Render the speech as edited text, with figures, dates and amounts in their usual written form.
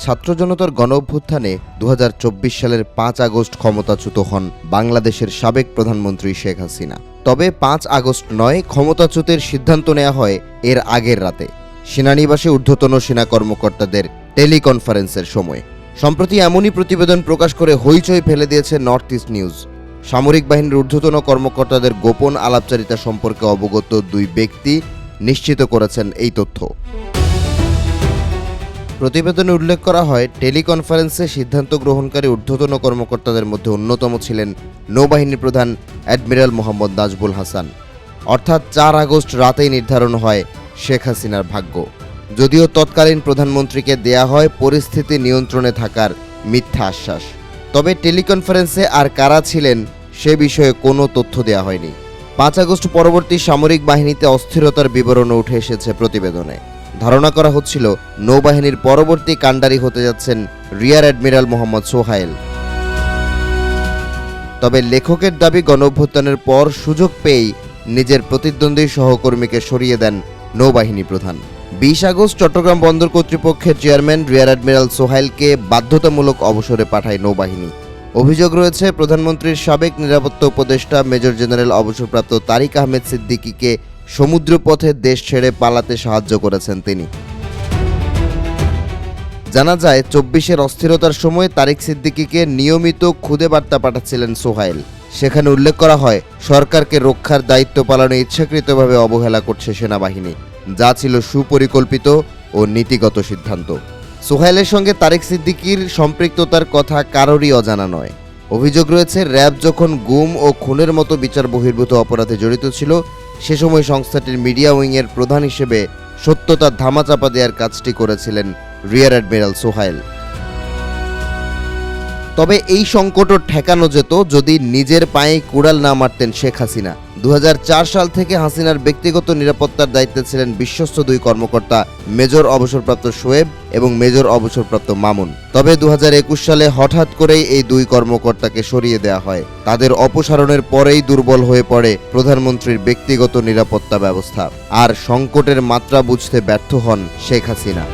ছাত্র জনতার গণঅভ্যুত্থানে 2024 সালের 5 আগস্ট ক্ষমতাচ্যুত হন বাংলাদেশের সাবেক প্রধানমন্ত্রী শেখ হাসিনা। তবে 5 আগস্ট নয়, ক্ষমতাচ্যুতের সিদ্ধান্ত নেওয়া হয় এর আগের রাতে সেনানিবাসে ঊর্ধ্বতন সেনা কর্মকর্তাদের টেলিকনফারেন্সের সময়। সম্প্রতি এমনই প্রতিবেদন প্রকাশ করে হইচই ফেলে দিয়েছে নর্থ ইস্ট নিউজ। সামরিক বাহিনীর ঊর্ধ্বতন কর্মকর্তাদের গোপন আলাপচারিতা সম্পর্কে অবগত দুই ব্যক্তি নিশ্চিত করেছেন এই তথ্য। প্রতিবেদনে উল্লেখ করা হয়, টেলিকনফারেন্সে সিদ্ধান্ত গ্রহণকারী ঊর্ধ্বতন কর্মকর্তাদের মধ্যে অন্যতম ছিলেন নৌবাহিনী প্রধান অ্যাডমিরাল মোহাম্মদ নাজবুল হাসান। অর্থাৎ 4 আগস্ট রাতেই নির্ধারণ হয় শেখ হাসিনার ভাগ্য। যদিও তৎকালীন প্রধানমন্ত্রীকে দেয়া হয় পরিস্থিতি নিয়ন্ত্রণে থাকার মিথ্যা আশ্বাস, তবে টেলিকনফারেন্সে আর কারা ছিলেন সে বিষয়ে কোনো তথ্য দেওয়া হয়নি। 5 আগস্ট পরবর্তী সামরিক বাহিনীতে অস্থিরতার বিবরণও উঠে এসেছে প্রতিবেদনে। ধারণা করা হচ্ছিল নৌবাহিনীর পরবর্তী কাণ্ডারি হতে যাচ্ছেন রিয়ার অ্যাডমিরাল মোহাম্মদ সোহাইল। তবে লেখকের দাবি, গণঅভ্যুত্থানের পর সুযোগ পেয়েই নিজের প্রতিদ্বন্দ্বী সহকর্মীকে সরিয়ে দেন নৌবাহিনী প্রধান। 20 আগস্ট চট্টগ্রাম বন্দর কর্তৃপক্ষের চেয়ারম্যান রিয়ার অ্যাডমিরাল সোহাইলকে বাধ্যতামূলক অবসরে পাঠায় নৌবাহিনী। অভিযোগ রয়েছে, প্রধানমন্ত্রীর সাবেক নিরাপত্তা উপদেষ্টা মেজর জেনারেল অবসরপ্রাপ্ত তারিক আহমেদ সিদ্দিকীকে সমুদ্রপথে দেশ ছেড়ে পালাতে সাহায্য করেছেন তিনি। জানা যায়, 24-এর অস্থিরতার সময় তারিক সিদ্দিকীকে নিয়মিত খুদে বার্তা পাঠাচ্ছিলেন সোহাইল। সেখানে উল্লেখ করা হয়, সরকারকে রক্ষার দায়িত্ব পালনে ইচ্ছাকৃতভাবে অবহেলা করছে সেনাবাহিনী, যা ছিল সুপরিকল্পিত ও নীতিগত সিদ্ধান্ত। সোহাইলের সঙ্গে তারিক সিদ্দিকীর সম্পৃক্ততার কথা কারোরই অজানা নয়। অভিযোগ রয়েছে, র্যাব যখন গুম ও খুনের মতো বিচার বহির্ভূত অপরাধে জড়িত ছিল, সে সময় সংস্থাটির মিডিয়া উইংয়ের প্রধান হিসেবে সত্যতার ধামাচাপা দেওয়ার কাজটি করেছিলেন রিয়ার অ্যাডমিরাল সোহাইল। তবে এই সংকটও ঠেকানো যেত যদি নিজের পায়ে কুড়াল না মারতেন শেখ হাসিনা। 2004 সাল থেকে হাসিনার ব্যক্তিগত নিরাপত্তার দায়িত্বে ছিলেন বিশ্বস্ত দুই কর্মকর্তা, মেজর অবসরপ্রাপ্ত শোয়েব এবং মেজর অবসরপ্রাপ্ত মামুন। তবে 2021 সালে হঠাৎ করেই এই দুই কর্মকর্তাকে সরিয়ে দেওয়া হয়। তাদের অপসারণের পরেই দুর্বল হয়ে পড়ে প্রধানমন্ত্রীর ব্যক্তিগত নিরাপত্তা ব্যবস্থা, আর সংকটের মাত্রা বুঝতে ব্যর্থ হন শেখ হাসিনা।